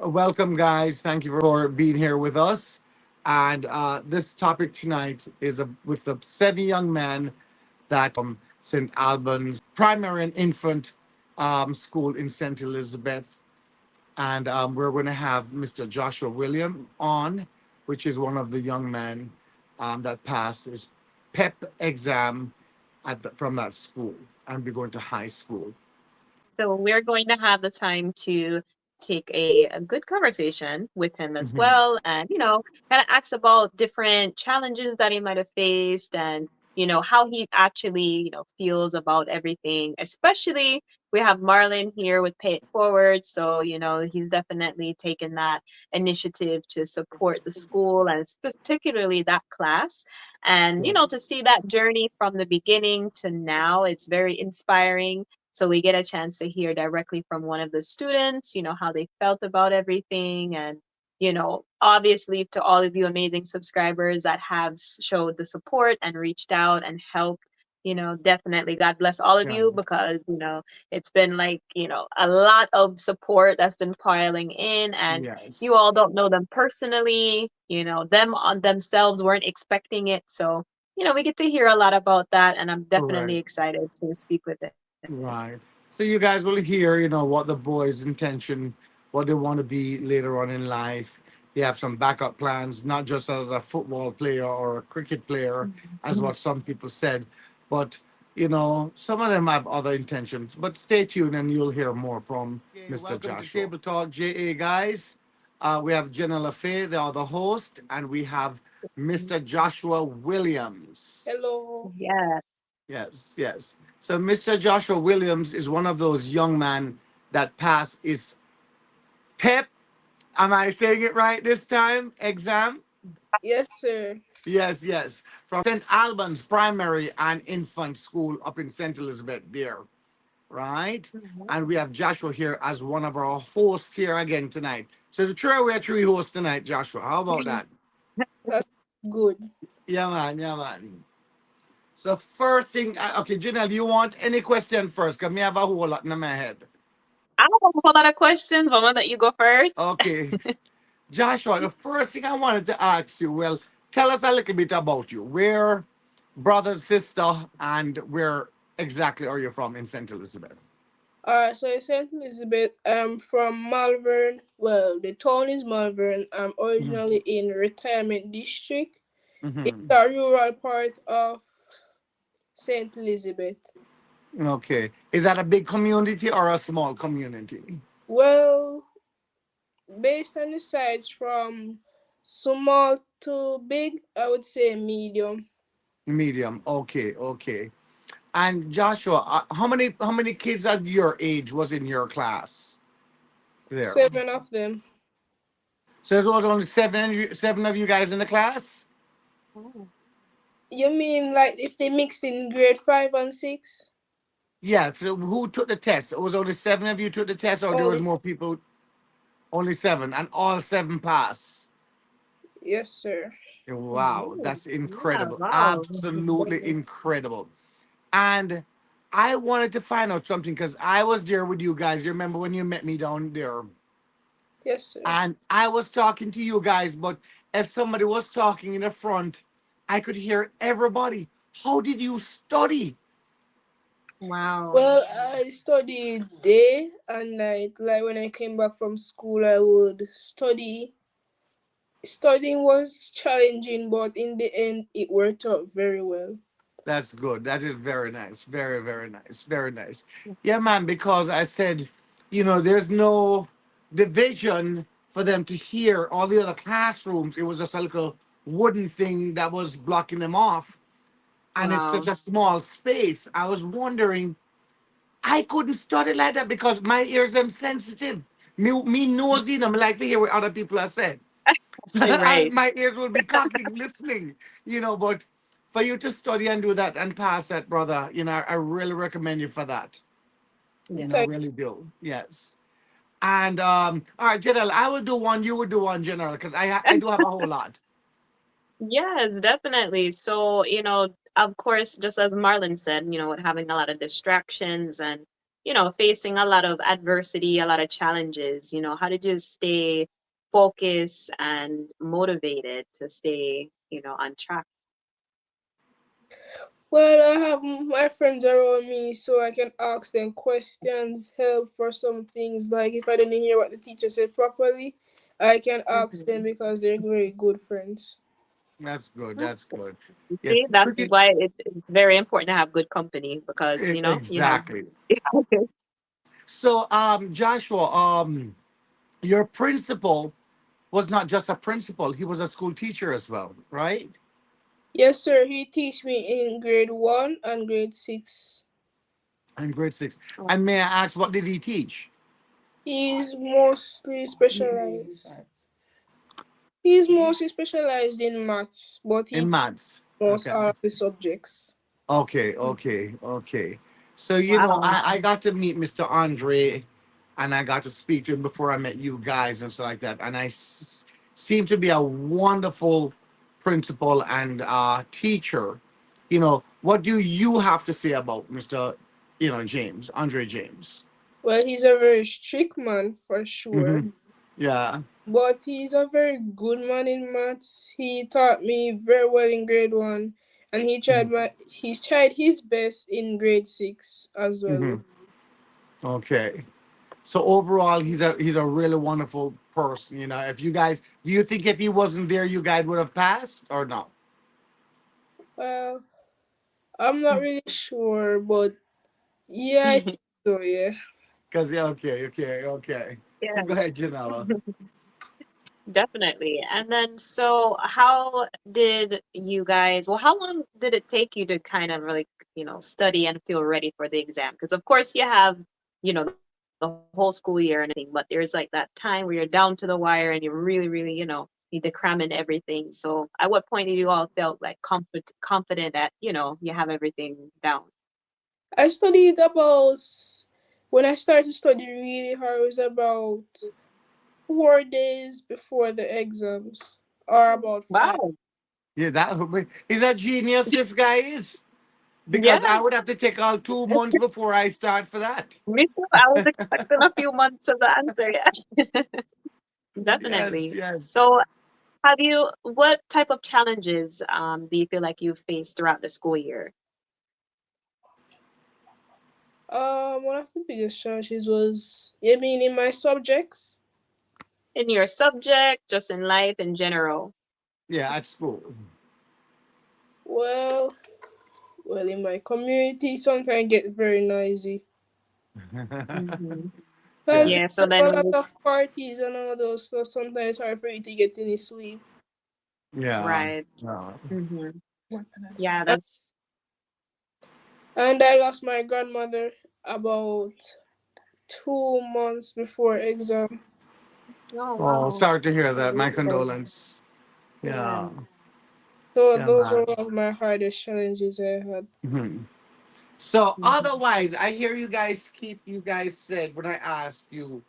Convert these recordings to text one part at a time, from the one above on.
Welcome, guys. Thank you for being here with us. And this topic tonight is with the seven young men that St. Alban's primary and infant school in St. Elizabeth. And we're going to have Mr. Joshua William on, which is one of the young men that passed his PEP exam from that school and be going to high school. So we're going to have the time to take a good conversation with him as Mhm. well, and kind of ask about different challenges that he might have faced, and how he actually feels about everything. Especially we have Marlon here with Pay It Forward, so he's definitely taken that initiative to support the school and particularly that class. And to see that journey from the beginning to now, it's very inspiring, so we get a chance to hear directly from one of the students, how they felt about everything. And, obviously to all of you amazing subscribers that have showed the support and reached out and helped, definitely God bless all of Yeah. you, because, it's been like, a lot of support that's been piling in, and you Yes. all don't know them personally, them on themselves weren't expecting it. So, we get to hear a lot about that, and I'm definitely Correct. excited to speak with it. Right. So you guys will hear, what the boys' intention, what they want to be later on in life. They have some backup plans, not just as a football player or a cricket player, as what some people said, but some of them have other intentions. But stay tuned and you'll hear more from okay, Mr. Welcome Joshua. To Table Talk JA guys. We have Jenna LaFay, they are the host, and we have Mr. Joshua Williams. Hello. Yeah. Yes, yes. So Mr. Joshua Williams is one of those young men that passed his PEP. Am I saying it right this time? Exam? Yes, sir. Yes, yes. From St. Alban's Primary and Infant School up in St. Elizabeth there, right? And we have Joshua here as one of our hosts here again tonight. So it's true we're three hosts tonight, Joshua. How about that? That's good. Yeah, man. Yeah, man. So first thing, okay, Janelle, you want any question first? Because me have a whole lot in my head. I don't have a whole lot of questions, but I'm gonna let you go first. Okay. Joshua, the first thing I wanted to ask you, well, tell us a little bit about you. Where, brother, sister, and where exactly are you from in St. Elizabeth? So in St. Elizabeth, I'm from Malvern. Well, the town is Malvern. I'm originally in Retirement District. It's Mm-hmm. a rural part of St. Elizabeth. Okay. Is that a big community or a small community? Well, based on the size from small to big, I would say medium. Medium. Okay, okay. And Joshua, how many kids at your age was in your class there? Seven of them. So there was only seven of you guys in the class? Oh. You mean like if they mix in grade 5 and 6? Yeah. So who took the test? It was only seven of you took the test, or there was Only more people? Only seven, and all seven pass. yes, sir. Wow, Oh, that's yeah, incredible. wow. Absolutely incredible. And I wanted to find out something because I was there with you guys. You remember when you met me down there? Yes, sir. And I was talking to you guys, but if somebody was talking in the front, I could hear everybody. How did you study? Wow. Well, I studied day and night. Like when I came back from school, I would study. Studying was challenging, but in the end, it worked out very well. That's good. That is very nice. Very, very nice. Very nice. Yeah, man, because I said, there's no division for them to hear all the other classrooms. It was just a little wooden thing that was blocking them off. And it's such Wow. a small space. I was wondering, I couldn't study like that because my ears are sensitive. Me nosy, and I'm like to hear what other people are saying. Right. My ears will be cocking, listening, but for you to study and do that and pass that, brother, I really recommend you for that. Yeah. Thank Really do. Yes. And all right, General, I will do one, you will do one, General, because I do have a whole lot. Yes, definitely. So, of course, just as Marlon said, with having a lot of distractions and facing a lot of adversity, a lot of challenges, how did you stay focused and motivated to stay, on track? Well, I have my friends around me so I can ask them questions, help for some things. Like if I didn't hear what the teacher said properly, I can ask them Hmm. because they're very good friends. That's good. That's That's good. good. You Yes, see, that's pretty why it's very important to have good company because, you have. exactly. So, Joshua, your principal was not just a principal; he was a school teacher as well, right? Yes, sir. He teach me in grade 1 and grade 6. In grade six. And may I ask, what did he teach? He's mostly specialized. He's mostly specialized in maths, but he In teaches maths. most Okay. all of the subjects. Okay, okay, okay. So, Wow. I got to meet Mr. Andre and I got to speak to him before I met you guys and stuff like that. And seem to be a wonderful principal and teacher. What do you have to say about Mr. James, Andre James? Well, he's a very strict man for sure, Hmm. Yeah. but he's a very good man in maths. He taught me very well in grade 1, and he's tried his best in grade 6 as Hmm. well. Okay. So overall, he's a really wonderful person. If you guys, do you think if he wasn't there, you guys would have passed or no? Well, I'm not really sure, but yeah, I think so. Yeah. Because yeah, okay, okay, okay. Yeah. Go ahead, Janella. Definitely. And then, so how did you guys, well, how long did it take you to kind of really, study and feel ready for the exam? Because, of course, you have, the whole school year and everything, but there's like that time where you're down to the wire and you really, really, need to cram in everything. So, at what point did you all felt like confident that, you have everything down? I studied when I started to study really hard, it was about 4 days before the exams, or about five. Wow. Yeah, he's a genius. This guy is Yeah, because I would have to take all 2 months before I start for that. me too. I was expecting a few months of the answer. Yeah, Yes, definitely. yes. So, what type of challenges do you feel like you faced throughout the school year One of the biggest challenges was, I mean, in my subjects. in your subject, just in life in general? Yeah, at school. Well, well, in my community, sometimes get very noisy. Hmm. Cause Yeah, Yeah, so there's then a lot of parties and all those stuff. Sometimes it's hard for you to get any sleep. yeah. right. Yeah. Hmm. Yeah, And that's and I lost my grandmother about 2 months before exam. oh Oh, wow. sorry to hear that. Really My sorry. condolence. Yeah. Yeah, So yeah, those were man. one of my hardest challenges I had. Mhm. So Hmm. otherwise, I hear you guys said when I asked you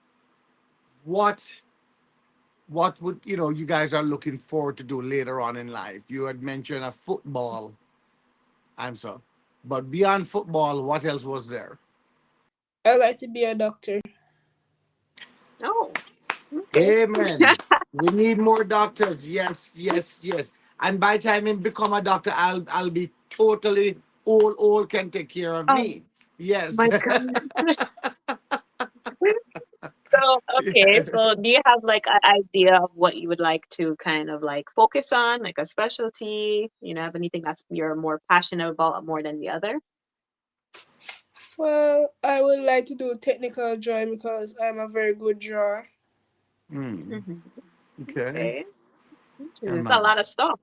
what would you guys are looking forward to do later on in life. You had mentioned a football answer, but beyond football, what else was there? I like to be a doctor. Oh, okay. Amen. We need more doctors. Yes, yes, yes. And by the time I become a doctor, I'll be totally all can take care of Oh me. Yes. my God. So, okay, Yes. so do you have like an idea of what you would like to kind of like focus on, like a specialty? Have anything that's you're more passionate about more than the other? Well, I would like to do technical drawing because I'm a very good drawer. Hmm. Hmm. Okay. Okay, Yeah, it's a man. lot of stuff.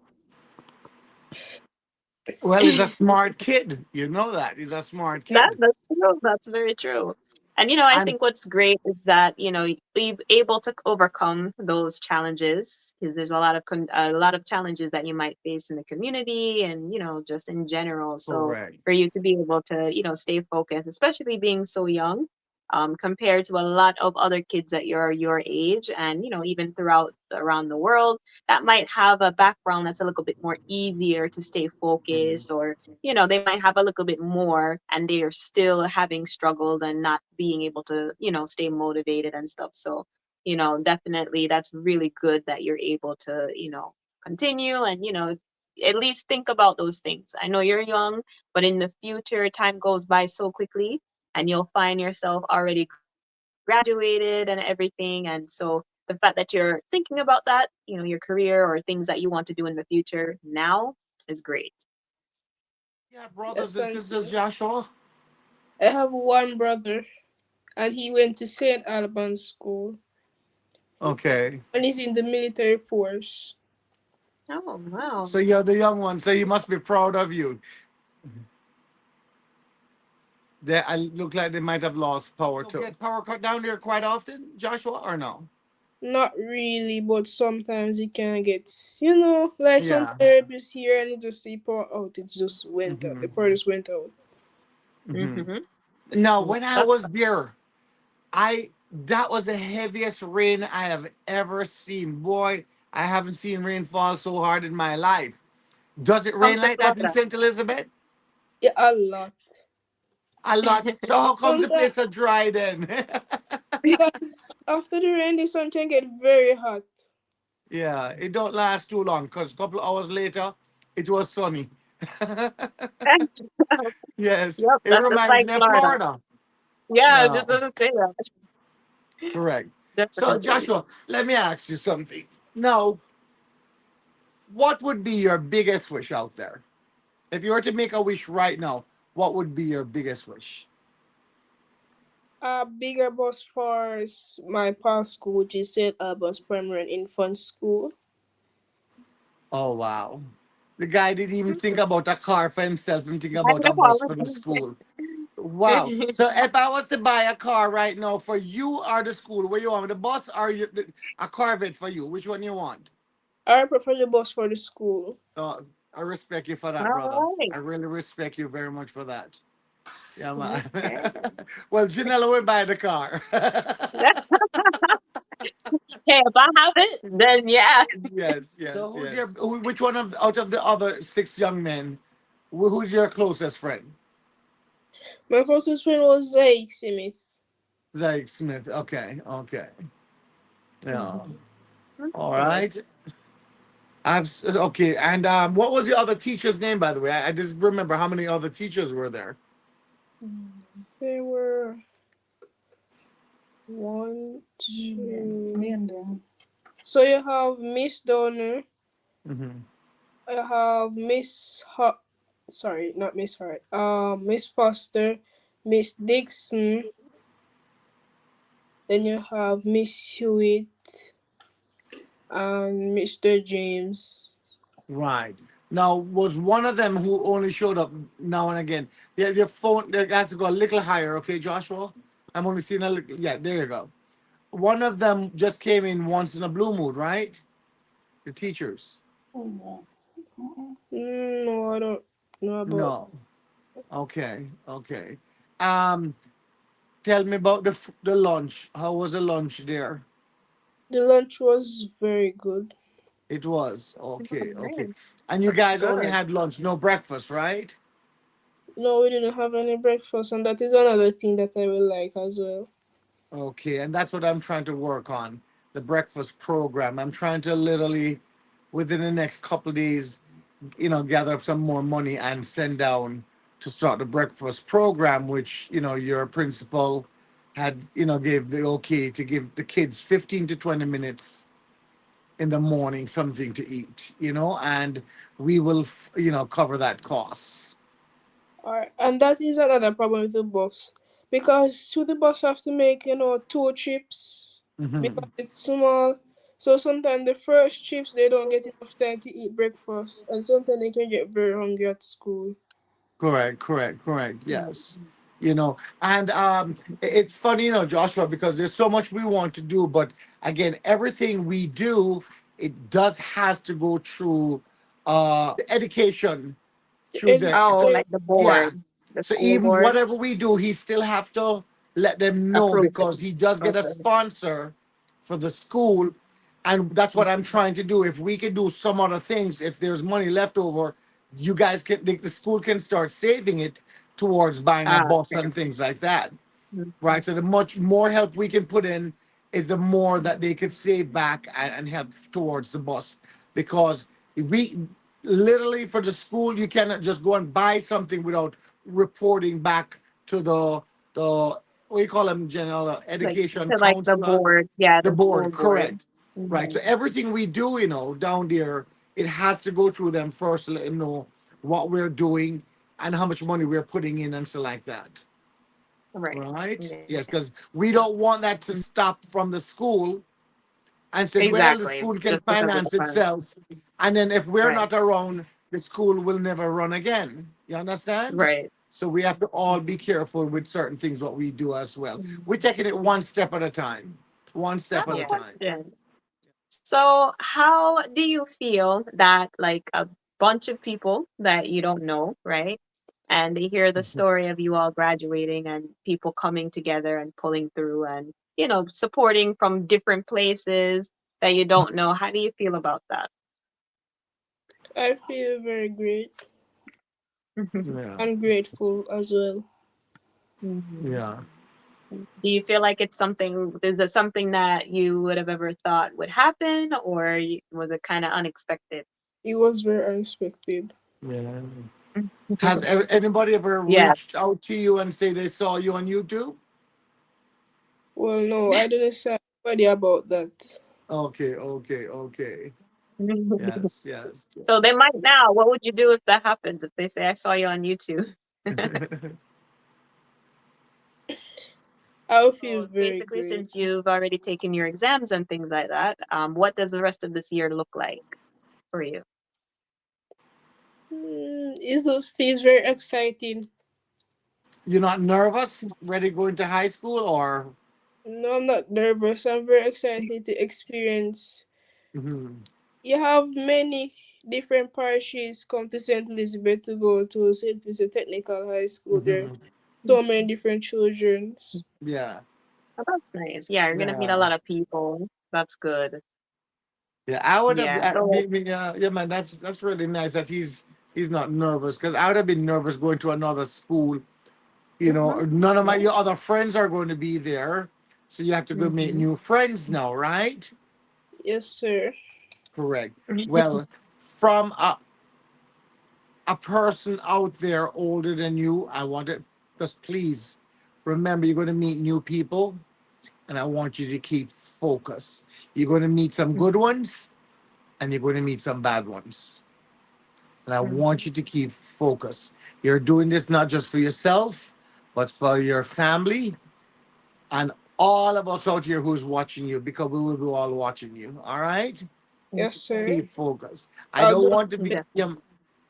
Well, he's a smart kid. You know that. He's a smart kid. That's true. That's very true. And I And think what's great is that be able to overcome those challenges because there's a lot of challenges that you might face in the community and just in general. So for correct. you to be able to stay focused, especially being so young, compared to a lot of other kids at your age, and even throughout around the world, that might have a background that's a little bit more easier to stay Mhm. focused, or they might have a little bit more and they are still having struggles and not being able to stay motivated and stuff. So definitely that's really good that you're able to continue, and at least think about those things. I know you're young, but in the future, time goes by so quickly, and you'll find yourself already graduated and everything. And so the fact that you're thinking about that, your career or things that you want to do in the future now is great. You have brothers Yes, and thank sisters, you. Joshua? I have one brother, and he went to St. Alban School, Okay. and he's in the military force. Oh, wow. So you're the young one, so you must be proud of you. They I look like they might have lost power too. Get power cut down there quite often, Joshua, or no? Not really, but sometimes it can get, like some Yeah. therapists here, and it just say power out. It just went out. Hmm. The power just went out. Hmm. Mm-hmm. Now, Well, when I that's was there, I that was the heaviest rain I have ever seen. Boy, I haven't seen rain fall so hard in my life. Does it come rain to like that in Florida. St. Elizabeth? Yeah, a lot. A lot. So how comes the Sometimes place are dry then? because after the rain, the sun can get very hot. Yeah, it don't last too long because a couple of hours later, it was sunny. Yes, Yep, it that's just reminds like me of Florida. Florida. Yeah, Yeah, just doesn't say that. correct. So, Definitely. Joshua, let me ask you something. Now, what would be your biggest wish out there? If you were to make a wish right now, what would be your biggest wish? A bigger bus for my past school, which is St. Albans Primary and Infant School. Oh, wow. The guy didn't even think about a car for himself and think I about a know. bus for the school. Wow. So if I was to buy a car right now for you or the school, where you want the bus or a Corvette for you? Which one you want? I prefer the bus for the school. Uh, I respect you for that, brother. All right. I really respect you very much for that. Yeah, man. Okay. Well, Janella will buy the car. Hey, if I have it, then yeah. Yes, yes. So which one of out of the other six young men, who's your closest friend? My closest friend was Zake Smith. Zach Smith. Okay, okay. Yeah. All Okay. right. Okay. And what was the other teacher's name, by the way? I just remember how many other teachers were there. There were one, two. So you have Miss Donner. Mm-hmm. I have sorry, not Miss Hart. Miss Foster, Miss Dixon. Then you have Miss Hewitt and Mr. James. Right. Now, was one of them who only showed up now and again? Yeah, your phone there has to go a little higher, okay, Joshua? I'm only seeing a little. Yeah, there you go. One of them just came in once in a blue mood, right? The teachers. No, I don't know about. No. Okay. Okay. Um, Tell me about the lunch. How was the lunch there? The lunch was very good. It was All okay. Okay. right. And you That's guys only good. had lunch, no breakfast, right? No, we didn't have any breakfast, and that is another thing that I will like as well. Okay, and that's what I'm trying to work on, the breakfast program. I'm trying to literally, within the next couple of days, gather up some more money and send down to start the breakfast program, which, your principal had, gave the okay to give the kids 15 to 20 minutes in the morning something to eat, and we will, cover that cost. Alright, and that is another problem with the bus. Because to the bus have to make, two trips Hmm. because it's small. So sometimes the first trips they don't get enough time to eat breakfast, and sometimes they can get very hungry at school. Correct, correct, correct. Yes. And it's funny, Joshua, because there's so much we want to do, but again, everything we do, it does has to go through the education The through there. Oh, education, So like the yeah. board, the So school even board. whatever we do, he still have to. let them know, Approve it. because he does get a Okay. sponsor for the school. And that's what I'm trying to do. If we can do some other things, if there's money left over, you guys can, the school can start saving it towards buying a Ah, bus okay. and things like that. Mhm. Right. So the much more help we can put in is the more that they could save back and help towards the bus. Because we literally, for the school, you cannot just go and buy something without reporting back to the what do you call them, general Like education to like the counselor, board, yeah, the the school board. board. Correct. Right. So Mhm. everything we do, down there, it has to go through them first to let them know what we're doing and how much money we're putting in and stuff like that. Right. Right? Yeah. Yes, because we don't want that to stop from the school and said, well, the Exactly. school can Just because of the finance fund. itself. And then if we're Right. not around, the school will never run again. You understand? Right. So we have to all be careful with certain things, what we do as well. We're Mhm. taking it one step at a time. One I step have at a a Yeah. time. question. So, how do you feel that like a bunch of people that you don't know, right? And they hear the story of you all graduating and people coming together and pulling through and, supporting from different places that you don't know. How do you feel about that? I feel very great Yeah. and grateful as well. Mhm. Yeah. Do you feel like is it something that you would have ever thought would happen, or was it kind of unexpected? It was very unexpected. Yeah. Has anybody ever Yeah. reached out to you and say they saw you on YouTube? Well, no, I didn't say anybody about that. Okay, okay, okay. Yes, yes. So they might now. What would you do if that happens? If they say, I saw you on YouTube? I'll feel So very basically, great. since you've already taken your exams and things like that, what does the rest of this year look like for you? It feels very exciting. You're not nervous, ready to go into high school, or No, I'm not nervous. I'm very excited to experience. Mhm, You have many different parishes come to St. Elizabeth to go to St. Elizabeth Technical High School. There are mhm. so many different children. Yeah, Oh, that's nice. Yeah, you're gonna meet a yeah, lot of people. That's good. yeah. I would have, Yeah. So, yeah, man. That's really nice that he's not nervous, because I would have been nervous going to another school. mhm, None of my yeah. your other friends are going to be there, so you have to go make Mhm. new friends now, right? Yes, sir. Correct. Well, from a person out there older than you, I want to just please remember you're going to meet new people, and I want you to keep focus. You're going to meet some good ones, and you're going to meet some bad ones. And I want Mhm. you to keep focus. You're doing this not just for yourself, but for your family and all of us out here who's watching you, because we will be all watching you. All right? Yes, sir. Keep focus. I I'll don't do. want to be. Yeah. Yeah,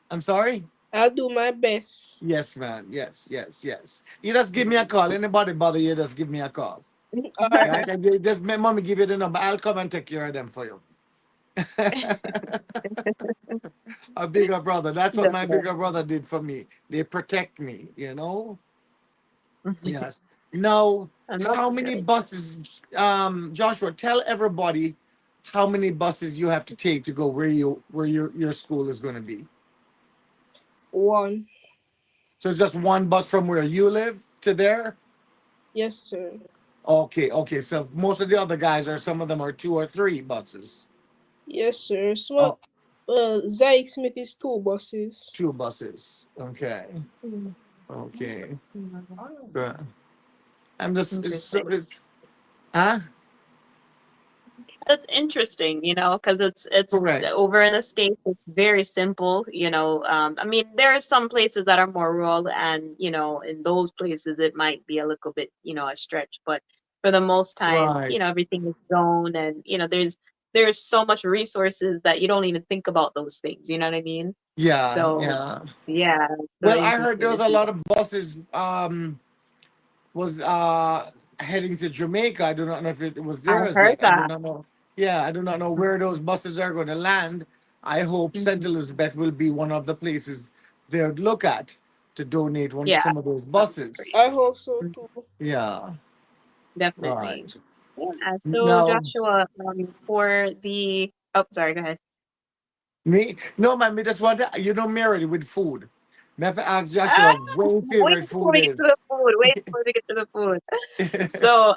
I'm sorry. I'll do my best. Yes, man. Yes, yes, yes. You just give me a call. Anybody bother you, just give me a call. All Right? right. And just my mommy give you the number. I'll come and take care of them for you. A bigger brother. That's what my Definitely. bigger brother did for me. They protect me. Yes. Now, And that's how many great. buses, Joshua, tell everybody how many buses you have to take to go where your school is going to be. One. So it's just one bus from where you live to there? Yes, sir. Okay, okay. So most of the other guys are, some of them are two or three buses. Yes, sir. Small. Oh, Zayik Smith is two buses. two buses. Okay. Mm. Okay. Mm. Good. I'm just Interesting. huh? That's interesting, because it's Correct. over in the States, it's very simple, I mean, there are some places that are more rural and, in those places it might be a little bit, a stretch, but for the most time, Right. everything is zoned and, there's so much resources that you don't even think about those things, you know what I mean? Yeah, So, yeah. yeah, so Well, I heard there interesting to was a see lot that. of buses was heading to Jamaica. I do not know if it was I there as heard yet. I do that. not know. Yeah, I do not know where those buses are going to land. I hope St. Mhm. Elizabeth will be one of the places they'd look at. to donate Yeah, some of those that would be buses. great. I hope so Mhm. too. Yeah. Definitely. Right. Yeah. So Now, Joshua, for the oh, sorry, go ahead. me, no, man, me just want to, me already with food. Me have to ask Ah, Joshua what his wait favorite before food we get to the is. food. Wait before we get to the food. So,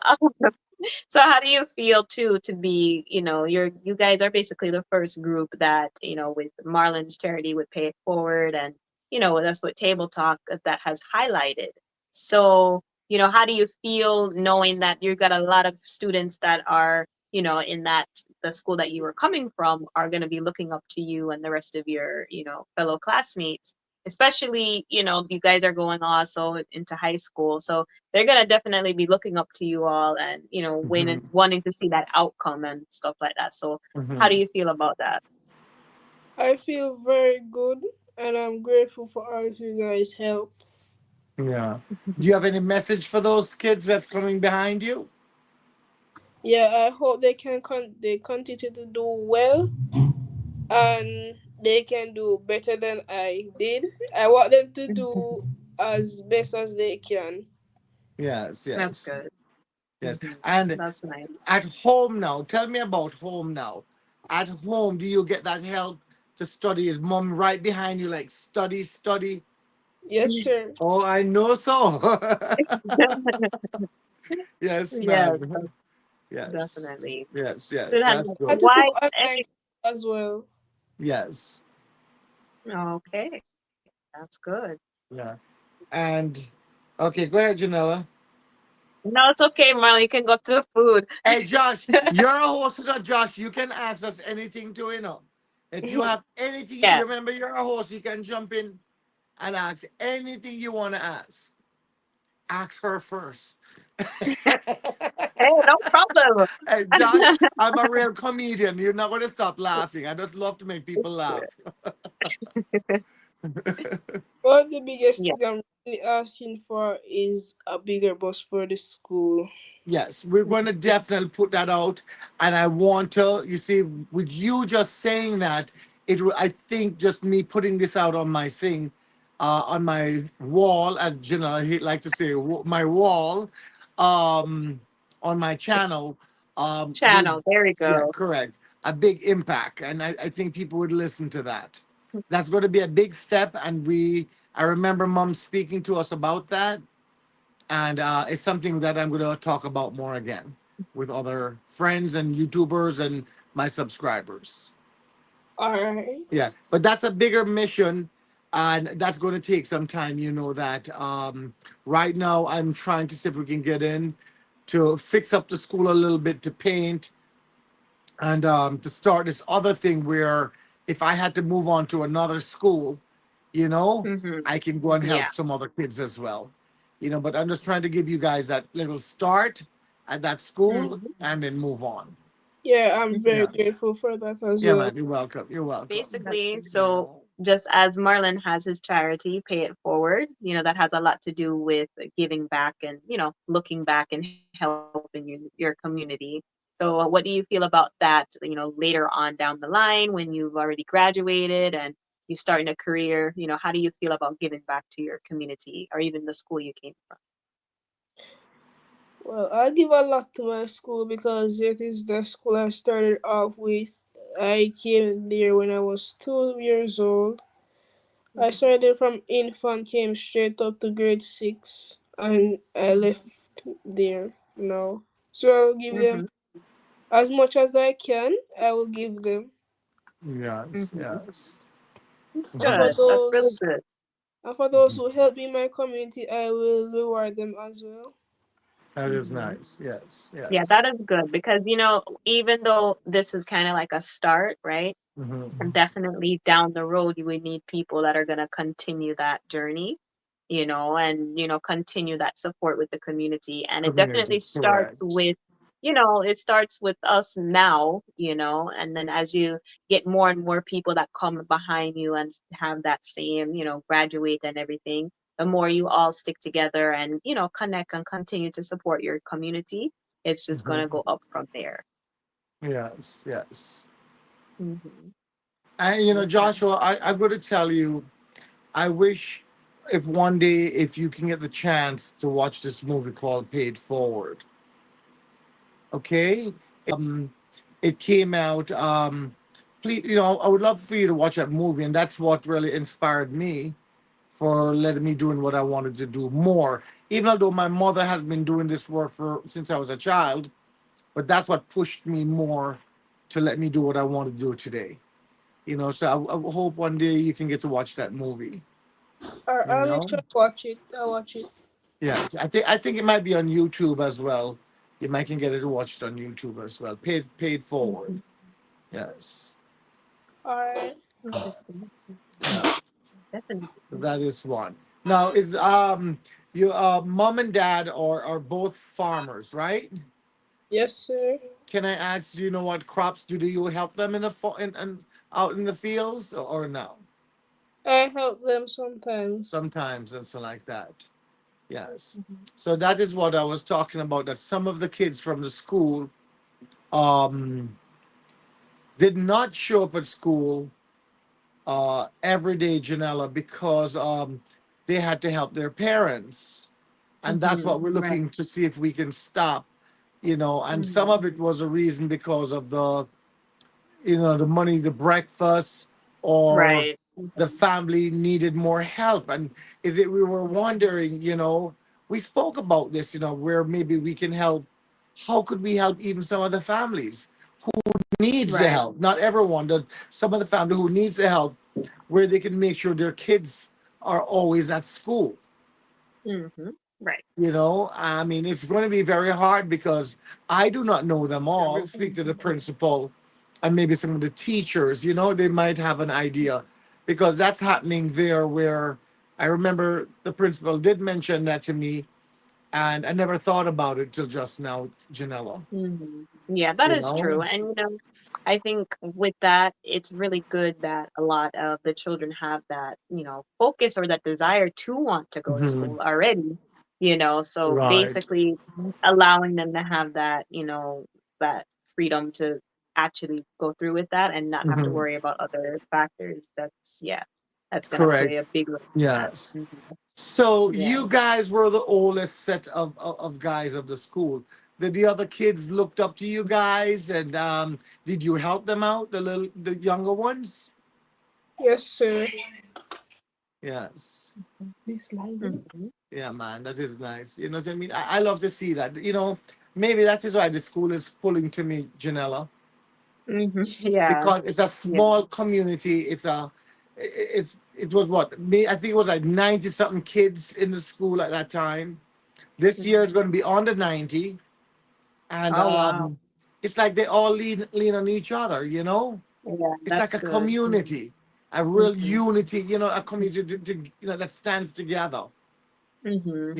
so how do you feel too to be, you guys are basically the first group that, with Marlon's charity would pay it forward and, that's what Table Talk that has highlighted. So, how do you feel knowing that you've got a lot of students that are, in the school that you were coming from are going to be looking up to you and the rest of your, fellow classmates, especially, you guys are going also into high school. So they're gonna definitely be looking up to you all and Mhm, wanting to see that outcome and stuff like that. So how do mhm. you feel about that? I feel very good and I'm grateful for all of you guys' help. Yeah. Do you have any message for those kids that's coming behind you? Yeah, I hope they continue to do well and they can do better than I did. I want them to do as best as they can. Yes, That's yes, good. yes. Hmm. And That's nice. at home now, tell me about home now. At home, do you get that help to study? Is mom right behind you, like study, study? Yes, sir. Oh, I know so. Yes, Yes, ma'am. Yes, definitely. yes, So yes. it has That's I good. had to do wide online as well. Yes, okay, that's good. yeah. And okay, go ahead, Janella. No, it's okay, Marlon. You can go to the food. Hey, Josh, you're a host, not Josh. You can ask us anything to, If you have anything, Yeah. you remember you're a host, you can jump in and ask anything you want to ask. Ask her first. Hey, no problem. Hey, Josh, I'm a real comedian. You're not going to stop laughing. I just love to make people It's laugh. But the biggest yeah. thing I'm really asking for is a bigger bus for the school. Yes, we're going to definitely put that out. And I want to, you see, with you just saying that, I think just me putting this out on my thing, on my wall, as Janelle he'd like to say, my wall, um, on my channel, will, Channel. There we yeah, go. correct, a big impact. And I think people would listen to that. That's going to be a big step. And I remember mom speaking to us about that, and it's something that I'm going to talk about more again with other friends and YouTubers and my subscribers. Yeah, Alright. but that's a bigger mission, and that's going to take some time. That right now I'm trying to see if we can get in to fix up the school a little bit, to paint, and to start this other thing where if I had to move on to another school, you know, Hmm. I can go and Yeah. help some other kids as well. But I'm just trying to give you guys that little start at that school Hmm. and then move on. Yeah, I'm very Yeah. grateful for that as Yeah, well. man. You're welcome. You're welcome. Basically, You so know. just as Marlon has his charity, Pay It Forward, that has a lot to do with giving back and, looking back and helping your community. So, what do you feel about that, later on down the line when you've already graduated and you starting a career? How do you feel about giving back to your community or even the school you came from? Well, I give a lot to my school because it is the school I started off with. I came there when I was 2 years old. I Mhm. started from infant, came straight up to grade 6, and I left there now. So I'll give them Mhm. as much as I can, I will give them. Yes. Mhm. Yes. And Mhm. for Good. That's really those good. and for those Mhm. who help in my community, I will reward them as well. That is Mhm. nice. Yes. Yeah, Yes. that is good because, even though this is kind of like a start, right? Hmm. And definitely down the road, you would need people that are going to continue that journey, and, continue that support with the community. And it Community. definitely starts Correct. with, it starts with us now, and then as you get more and more people that come behind you and have that same, graduate and everything, the more you all stick together and, connect and continue to support your community, it's just going to Hmm. go up from there. Yes. Yes. Hmm. And Okay. Joshua, I'm going to tell you, I wish. if one day if you can get the chance to watch this movie called Paid Forward. Okay. It came out. Please, I would love for you to watch that movie, and that's what really inspired me for letting me doing what I wanted to do more. Even though my mother has been doing this work for since I was a child, but that's what pushed me more to let me do what I want to do today. So I hope one day you can get to watch that movie. You I'll make know, sure to watch it. I'll watch it. yes, I think it might be on YouTube as well. You might can get it to watch it on YouTube as well. Paid forward. Mhm. Yes. Alright. Interesting. Yeah. Definitely. That is one. Now is your mom and dad are both farmers, right? Yes, sir. Can I ask, do you know what crops do you help them in the in out in the fields, or no? I help them sometimes. Sometimes and so like that. Yes. Mhm. So that is what I was talking about. That some of the kids from the school um did not show up at school every day, Janella, because they had to help their parents, and that's what we're Right. looking to see if we can stop. And some Mhm. of it was a reason because of the money, the breakfast, or Right. the family needed more help. And is it we were wondering, we spoke about this, where maybe we can help. How could we help even some of the families who needs the Right. help? Not everyone, but some of the family who needs the help, where they can make sure their kids are always at school. Mhm. Right. I mean, it's going to be very hard because I do not know them all. Speak to the Mhm. principal and maybe some of the teachers, they might have an idea, because that's happening there where I remember the principal did mention that to me, and I never thought about it till just now, Janella. Yeah, that You is true. know? And I think with that, it's really good that a lot of the children have that, focus or that desire to want to go to Mhm. school already, so Right. basically allowing them to have that, that freedom to actually go through with that and not have to Mhm. worry about other factors. Yeah, that's gonna Correct. play a big role Yes. in that. So Yeah. you guys were the oldest set of guys of the school. Did the other kids looked up to you guys, and did you help them out, the younger ones? Yes, sir. Yes. This line. Hmm. Yeah, man, that is nice. You know what I mean? I love to see that. Maybe that is why the school is pulling to me, Janella, Yeah. because it's a Yeah. small community. It was what me. I think it was like 90 something kids in the school at that time. This year is Mhm. going to be under 90, and Oh, wow. it's like they all lean on each other. Yeah, It's like that's a good. community, a real Mhm. unity, a community that stands together. Mhm.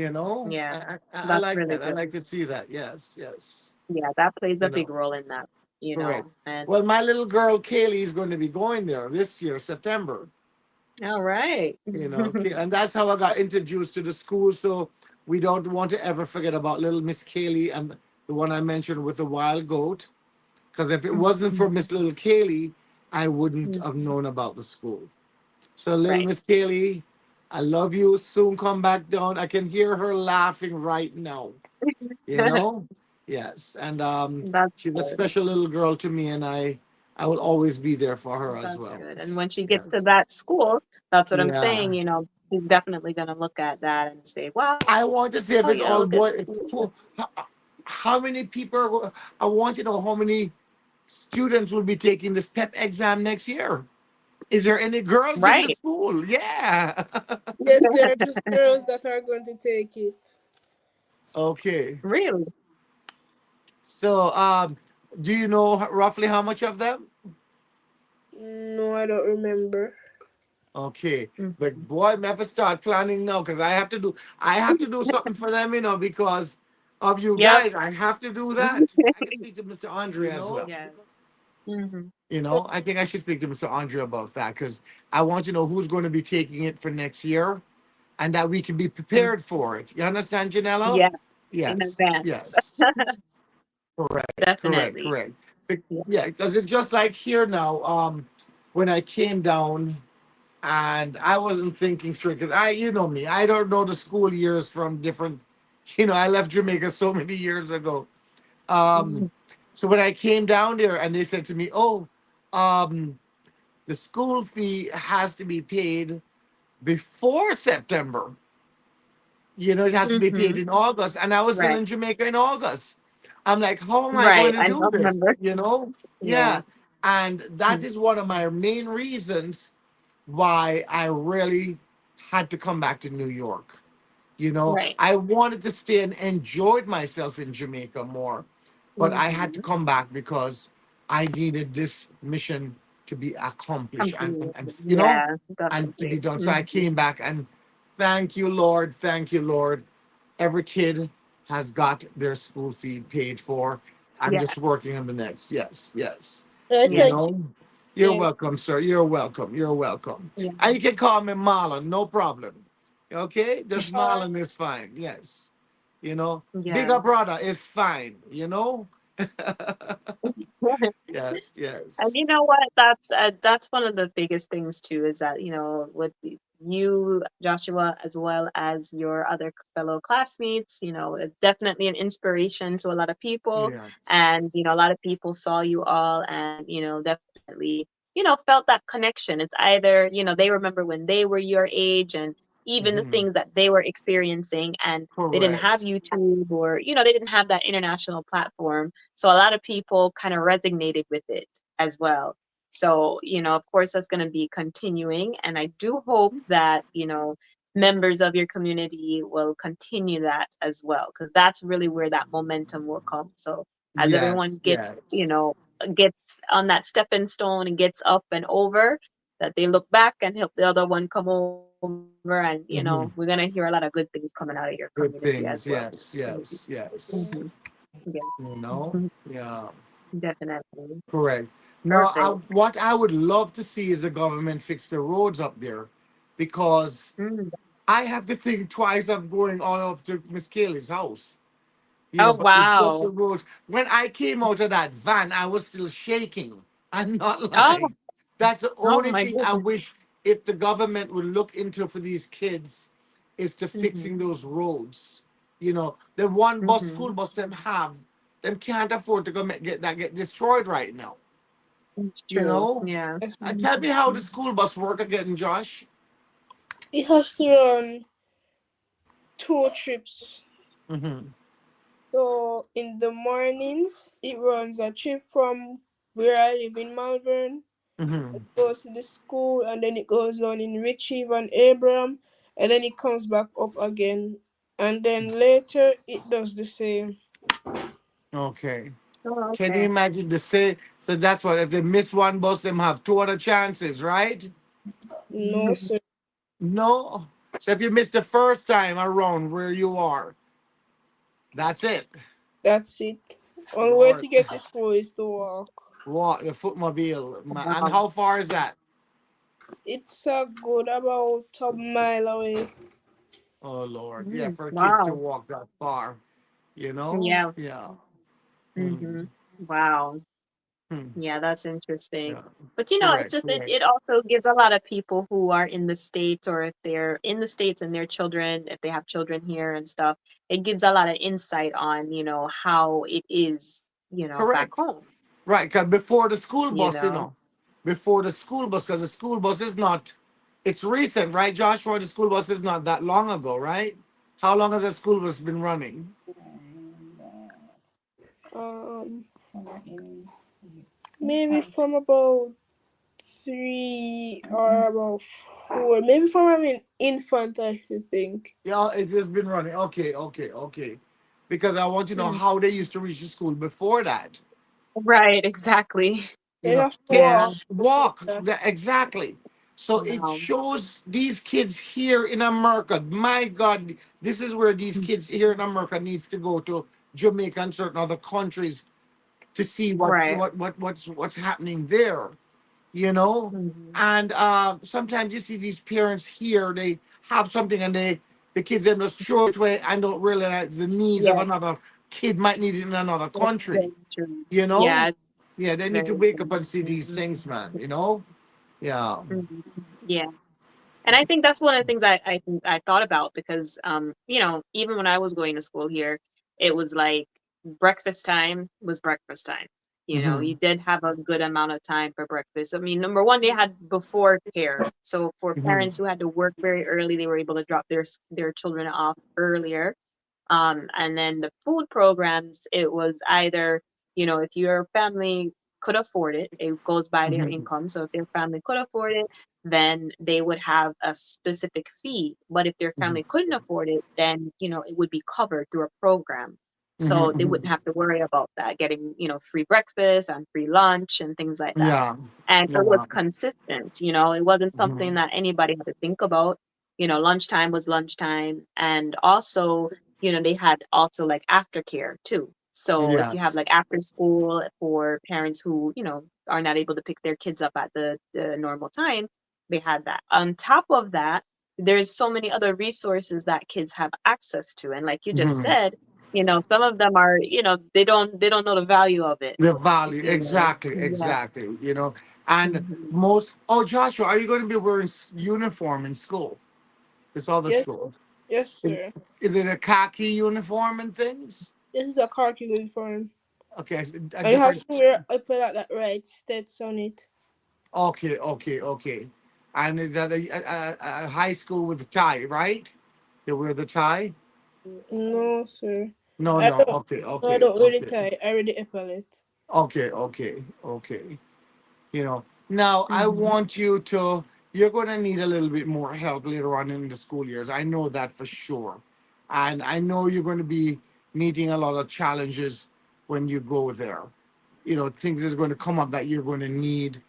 Yeah, I that's like really that. I good. like to see that. Yes, yes. Yeah, that plays a you big know role in that, Correct. and Well, my little girl Kaylee is going to be going there this year, September. all right. And that's how I got introduced to the school. So we don't want to ever forget about little Miss Kaylee and the one I mentioned with the wild goat. Because if it wasn't for Miss Little Kaylee, I wouldn't have known about the school. So, little Right. Miss Kaylee, I love you. Soon come back down. I can hear her laughing right now. You know? Yes. And That's she's a good. special little girl to me, and I will always be there for her as That's well. good. And when she gets to Yes. that school, that's what I'm saying, Yeah. he's definitely gonna look at that and say, wow, I want to see if it's look all at boy. How many people? I want to know how many students will be taking this PEP exam next year. Is there any girls in the right. school? Yeah. Yes, there are just girls that are going to take it. Okay. Really? So, do you know roughly how much of them? No, I don't remember. Okay. But Mhm. boy, I have to start planning now, because I have to do something for them, because of you Yep. guys. I have to do that. I can speak to Mr. Andre as well. Yeah. Hmm. I think I should speak to Mr. Andre about that, because I want to know who's going to be taking it for next year, and that we can be prepared for it. You understand, Janella? Yeah, in Yes. advance. Yes. Correct. Correct. Definitely. Correct. Yeah. Yeah, because it's just like here now. When I came down, and I wasn't thinking straight because you know me, I don't know the school years from different. I left Jamaica so many years ago. Um, so when I came down there, and they said to me, "Oh, um, the school fee has to be paid before September. It has to be paid Mm-hmm. in August," and I was still Right. in Jamaica in August. I'm like, how am I going Right. to I do don't this? remember. Yeah. Yeah, and that is one of my main reasons why I really had to come back to New York. Right. I wanted to stay and enjoyed myself in Jamaica more, but I had to Mm-hmm. come back because I needed this mission to be accomplished and Completely. Yeah, and to be definitely. done. So I Mm-hmm. came back, and thank you, Lord. Every kid has got their school fee paid for. I'm Yeah. just working on the next. Yes, yes. I You Yeah. thank you. know, you're Yeah. welcome, sir. You're welcome. You're welcome. Yeah. And you can call me Marlon, no problem. Okay, just All right. Marlon is fine. Yes, Yeah. bigger brother is fine. Yes, And yes. you know what? That's one of the biggest things too, is that, with you, Joshua, as well as your other fellow classmates, it's definitely an inspiration to a lot of people. Yes. And, a lot of people saw you all and, definitely, felt that connection. It's either, they remember when they were your age and even the Hmm. things that they were experiencing, and they didn't have Correct. YouTube, or, they didn't have that international platform, so a lot of people kind of resonated with it as well. So, of course, that's going to be continuing. And I do hope that, members of your community will continue that as well, because that's really where that momentum will come. So as Yes, everyone yes. gets on that stepping stone and gets up and over, that they look back and help the other one come over. And, we're going to Hmm. hear a lot of good things coming out of your community as Good well. things. Yes, Mhm. yes, yes. Yeah. You Mhm. know? Yeah. Definitely. Correct. Now, Perfect. what I would love to see is the government fix the roads up there, because Mm. I have to think twice of going all up to Miss Kaylee's house. Oh, But it's just the wow. roads. When I came out of that van, I was still shaking. I'm not Oh, lying. That's the oh only my thing I goodness. wish if the government would look into for these kids, is to Mhm. fixing those roads. The one bus, school Mhm. bus them can't afford to get destroyed right now. It's You true. know, Yeah. Yes. Tell me how the Mhm. school bus work again, Josh. It has to run two trips. Mm-hmm. So in the mornings, it runs a trip from where I live in Malvern, Mm-hmm. goes to the school, and then it goes on in Retrieve and Abraham, and then it comes back up again. And then later, it does the same. Okay. Oh, Can you okay. imagine the say? So that's what if they miss one bus, them have two other chances, right? No, sir. No. So if you miss the first time around where you are, that's it. That's it. Only way Lord, to get to school is to walk. walk the footmobile, and Wow. how far is that? It's a good about a mile away. Oh Lord, yeah, Mm, for kids to wow. walk that far, Yeah. yeah. Hmm. Mhm. Wow. Hmm. Yeah, that's interesting. Yeah, But it's correct, just it correct, also gives a lot of people who are in the States, or if they're in the States and their children, if they have children here and stuff, it gives a lot of insight on, how it is, back correct. home, Right, because before the school you bus, know. before the school bus, because the school bus is not, it's recent, right, Joshua? The school bus is not that long ago, right? How long has the school bus been running? Um, maybe from about 3 or about 4. Maybe from an infant, I should think. Yeah, it has been running. Okay, okay, okay. Because I want to know Mm. how they used to reach the school before that. Right, exactly. They have to Yeah. walk Kids before walk. that. Exactly. So it Wow. shows these kids here in America. My God, this is where these kids here in America needs to go to Jamaica and certain other countries to see Right. what's happening there. You know, Mhm. and sometimes you see these parents here. They have something, and the kids end up throw it away and don't realize the needs of Yes, another kid might need it in another that's country. very true. You know, Yeah, yeah, it's they need to very wake up true. and see these Mhm. things, man. Yeah. Mhm. Yeah. And I think that's one of the things I thought about because you know, even when I was going to school here, it was like breakfast time was breakfast time. You know, Mm-hmm. you did have a good amount of time for breakfast. I mean, number one, they had before care. So for Mm-hmm. parents who had to work very early, they were able to drop their children off earlier. And then the food programs, it was either, you know, if your family could afford it, it goes by their Mm-hmm. income. So if their family could afford it, then they would have a specific fee. But if their family couldn't afford it, then, you know, it would be covered through a program. So they Mm-hmm. wouldn't have to worry about that, getting, you know, free breakfast and free lunch and things like that. Yeah. And it Yeah. was consistent, you know, it wasn't something Mm-hmm. that anybody had to think about. You know, lunchtime was lunchtime. And also, you know, they had also like aftercare too. So if you have Yes. like after school for parents who, you know, are not able to pick their kids up at the normal time, they had that. On top of that, there's so many other resources that kids have access to. And like you just Mm-hmm. said, you know, some of them are, you know, they don't know the value of it, The value, you know. exactly, Yeah. exactly. And Mhm. most. Oh, Joshua, are you going to be wearing uniform in school? This other Yes, school. yes, Is, sir. is it a khaki uniform and things? This is a khaki uniform. Okay, a And you have different. to wear a put that right stats on it. Okay, okay, okay. And is that a high school with a tie, right? You wear the tie? No, sir. No, I no. don't. Okay, No, I okay, don't wear the okay, tie. I wear the epaulet. okay, okay, okay. Now I Mhm. want you to. You're going to need a little bit more help later on in the school years. I know that for sure, and I know you're going to be meeting a lot of challenges when you go there. Things is going to come up that you're going to need,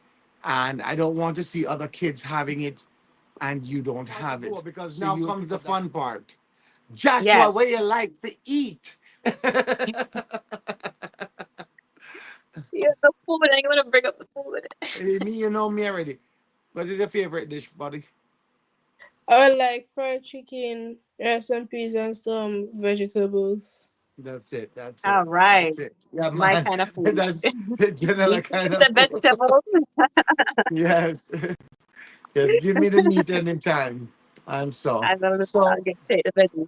and I don't want to see other kids having it and you don't have it. Because now comes the fun part. Joshua, Yes. where you like to eat? Yeah, the food. I want to bring up the food. Me, you know me already. What is your favorite dish, buddy? I would like fried chicken, rice and peas, and some vegetables. That's it. That's All it. right. That's it. Yeah, My man. kind of food. That's the general Meat kind of and food. vegetables. Yes. Yes. Give me the meat anytime. And so, I love the so I'll get take the veggies.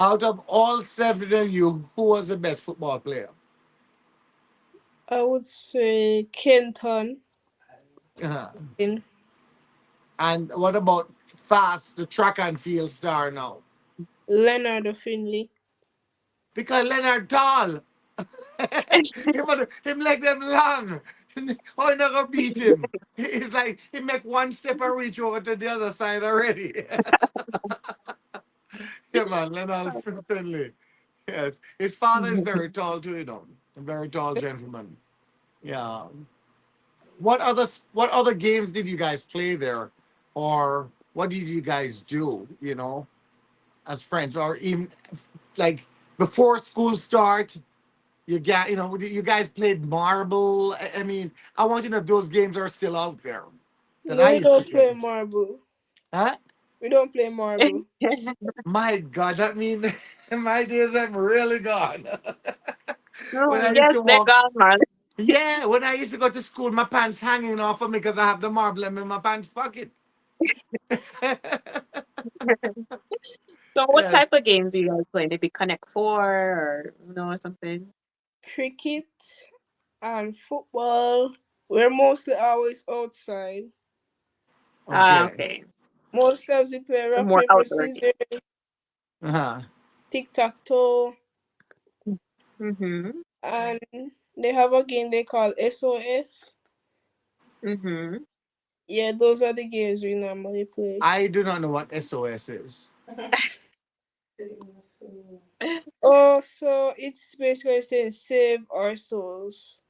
out of all seven of you, who was the best football player? I would say Kenton. Uh-huh. In And what about fast, the track and field star now? Leonardo Finley. Because Leonard tall. him like them long. Oh, you not gonna beat him. It's like he make one step and reach over to the other side already. Yeah, man, Leonard Finley. Yes, his father is very tall too. A very tall gentleman. Yeah. What other games did you guys play there, or what did you guys do? As friends, or even like before school start. You guys played marble. I mean, I want to know if those games are still out there that No, I we used to don't play. play marble. Huh? We don't play marble. My God, that mean my days I'm really gone. When Oh, I used yes, to they're walk, gone, Marlon. yeah, when I used to go to school, my pants hanging off of me because I have the marble in my pants pocket. So what Yes. type of games do you guys play? Maybe Connect Four or Uno or something? Cricket and football. We're mostly always outside. Ah, Okay. okay. Most times we play So rock, more paper, outdoor games. scissors, Uh-huh. tic tac toe, Mm-hmm. and they have a game they call SOS. Mm-hmm. Yeah, those are the games we normally play. I do not know what SOS is. Oh, so it's basically saying save our souls.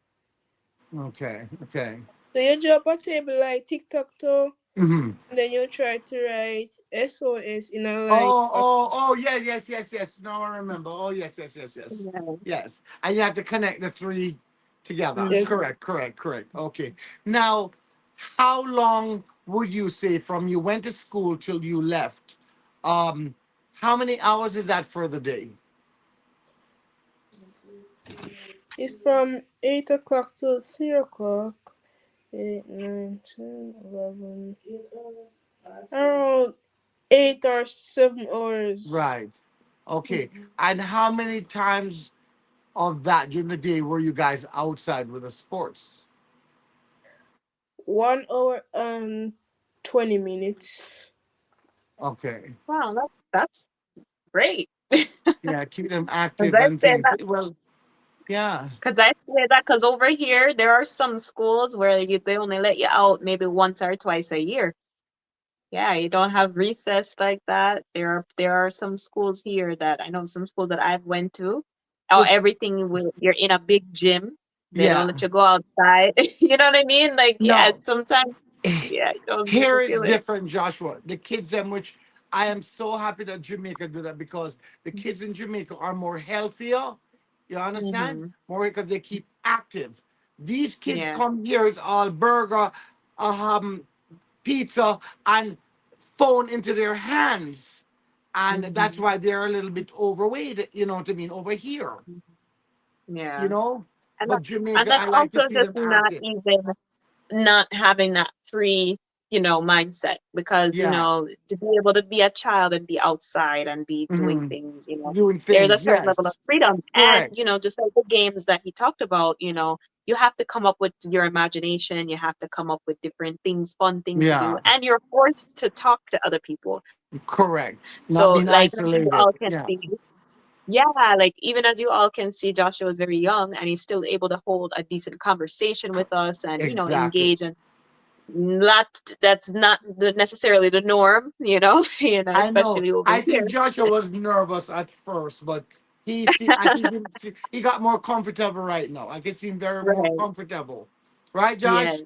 Okay. Okay. So you drop a table like tic tac toe, Mhm. and then you try to write SOS in a line. Oh, yeah, yes, yes, yes. Now I remember. Oh, yes, yes, yes, yes. Yeah. Yes. And you have to connect the three together. Yes. Mm-hmm. Correct, correct, correct. Okay. Now, how long would you say from you went to school till you left? Um, how many hours is that for the day? It's from 8 o'clock to 3 o'clock. 8, 9, 10, 11. Around 8 or 7 hours. Right. Okay. And how many times of that during the day were you guys outside with the sports? 1 hour and 20 minutes. Okay. Wow, that's great. Yeah, keep them Because active I and say things. that Well, yeah. because I say that because over here there are some schools where they only let you out maybe once or twice a year. Yeah, you don't have recess like that. There are some schools here that I know some schools that I've went to. Or This, everything you're in a big gym. They don't yeah. let you go outside. You know what I mean? Like yeah, No. sometimes yeah, you Here don't is feel it. different, Joshua. The kids, them which I am so happy that Jamaica did that because the kids in Jamaica are more healthier. You understand? Mm-hmm. More because they keep active. These kids Yeah. come here, it's all burger, um, pizza, and phone into their hands. And that's Mm-hmm. why they're a little bit overweight, you know what I mean, over here, you Yeah. know? And But and Jamaica, that's I like to also see just them not active. even not having that free, mindset because, Yeah. to be able to be a child and be outside and be doing Hmm. things, Doing there's a things, certain level of yes. freedom. And, Correct. just like the games that he talked about, you have to come up with your imagination, you have to come up with different things, fun things to do, Yeah. and you're forced to talk to other people. Correct. Not So, being like, as you isolated. all can Yeah. see, yeah, like even as you all can see, Joshua is very young and he's still able to hold a decent conversation with us and, Exactly. engage and not that's not necessarily the norm, I know. especially over I here. think Joshua was nervous at first, but I think he got more comfortable right now. I can see him very more Right. comfortable. Right, Yeah. Josh?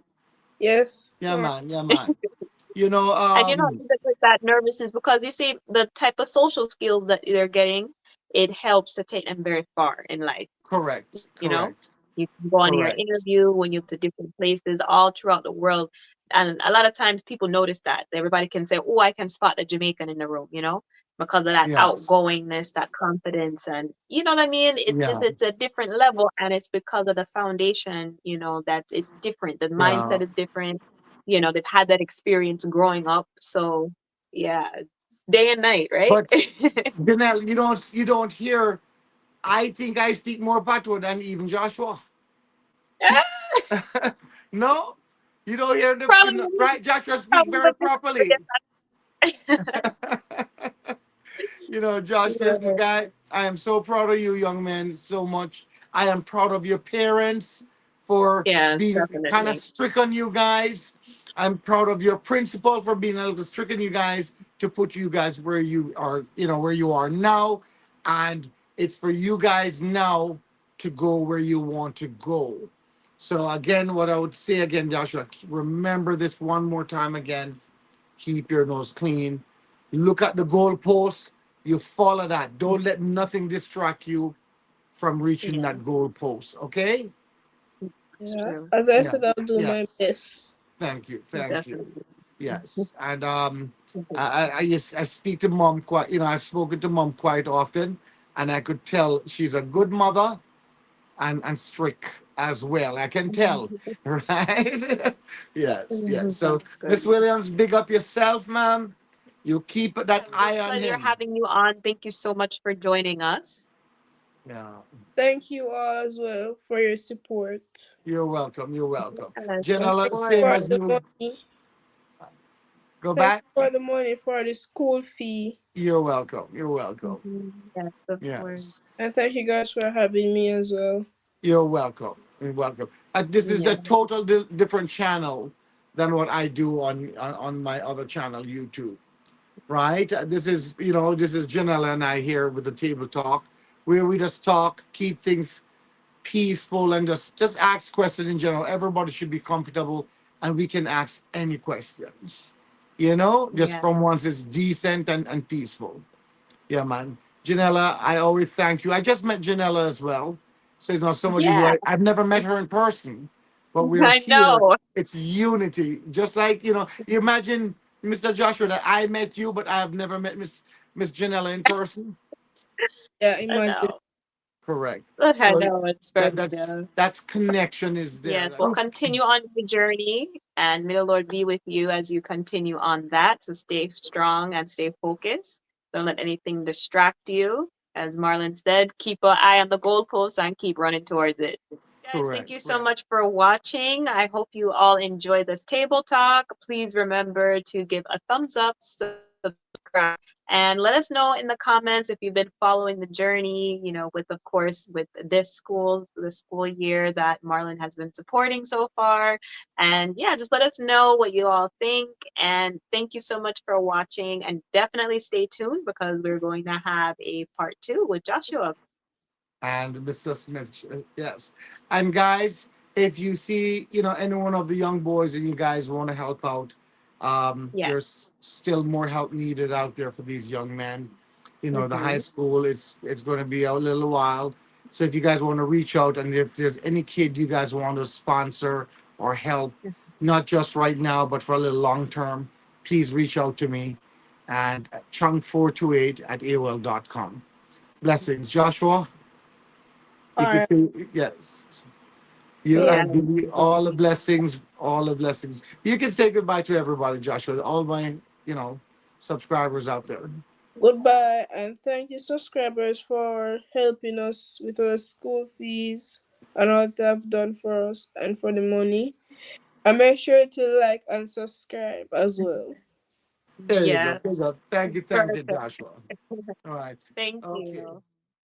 Yes. Yeah, man. Yeah, man. You know, And even with that nervousness, because you see the type of social skills that they're getting, it helps to take them very far in life. correct. you know Correct. you can go on your Correct. interview when you're to different places all throughout the world, and a lot of times people notice that everybody can say, oh, I can spot the Jamaican in the room, because of that Yes. outgoingness, that confidence, and you know what I mean. Yeah. It's a different level, and it's because of the foundation, that it's different, the Yeah. mindset is different. They've had that experience growing up, so yeah, it's day and night, right? But Janelle, you don't hear. I think I speak more patois than even Joshua. No, you don't hear probably right. Joshua speak probably very with this properly. Josh, listen, yeah. guy, I am so proud of you, young man, so much. I am proud of your parents for Yes, being kind of definitely. strict on you guys. I'm proud of your principal for being able to strict on you guys to put you guys where you are, where you are now. And it's for you guys now to go where you want to go. So again, what I would say again, Joshua, remember this one more time again. Keep your nose clean. Look at the goalpost. You follow that. Don't let nothing distract you from reaching Yeah, that goalpoast. Okay? it's Yeah. true. As I Yeah. said, I'll do my Yes. best. Thank you. Thank you. Definitely. Yes. And I speak to mom quite. I've spoken to mom quite often, and I could tell she's a good mother and strict as well. I can tell, right? Yes. Yes. So, That's Miss good. Williams, big up yourself, ma'am. You keep that Yeah, it was eye a on pleasure him. having you on. Thank you so much for joining us. Yeah. Thank you all as well for your support. You're welcome. You're welcome. Yes, of Janella, Thank you same for as course. the you. money. Go Thank back. you for the money for the school fee. You're welcome. You're welcome. Yes, of course. Yes. And thank you guys for having me as well. You're welcome. You're welcome. This is Yeah. a total different channel than what I do on my other channel, YouTube. Right? This is Janella and I here with the table talk, where we just talk, keep things peaceful, and just ask questions in general. Everybody should be comfortable, and we can ask any questions. Just Yes. from once it's decent and peaceful. Yeah, man. Janella, I always thank you. I just met Janella as well. So it's not somebody who Yeah, I've never met her in person, but we're I here. know. It's unity. Just like, you imagine, Mr. Joshua, that I met you, but I have never met Miss Janella in person. Yeah, I imagine. know. Correct. I So know it's very good. that's connection is there. Yes, we'll That's continue on your journey, and may the Lord be with you as you continue on that. So stay strong and stay focused. Don't let anything distract you. As Marlon said, keep an eye on the goalpost and keep running towards it. Guys, thank correct. you so Correct. much for watching. I hope you all enjoy this table talk. Please remember to give a thumbs up, subscribe, and let us know in the comments if you've been following the journey, with, of course, with this school, the school year that Marlon has been supporting so far. And yeah, just let us know what you all think. And thank you so much for watching. And definitely stay tuned because we're going to have a part 2 with Joshua. And Mr. Smith, yes. And guys, if you see, any one of the young boys and you guys want to help out, Yeah. there's still more help needed out there for these young men. The high Hmm. school, it's going to be a little while. So if you guys want to reach out, and if there's any kid you guys want to sponsor or help, not just right now, but for a little long term, please reach out to me and chunk428 at AOL.com. Blessings. Joshua, you All could right. say, yes. You So Yeah. and give me all the blessings, all the blessings. You can say goodbye to everybody, Joshua. All my, subscribers out there. goodbye, and thank you, subscribers, for helping us with our school fees and all they have done for us and for the money. And make sure to like and subscribe as well. There you go. There you Yes. go. Thank you, Perfect. Joshua. All right. Thank Okay. you.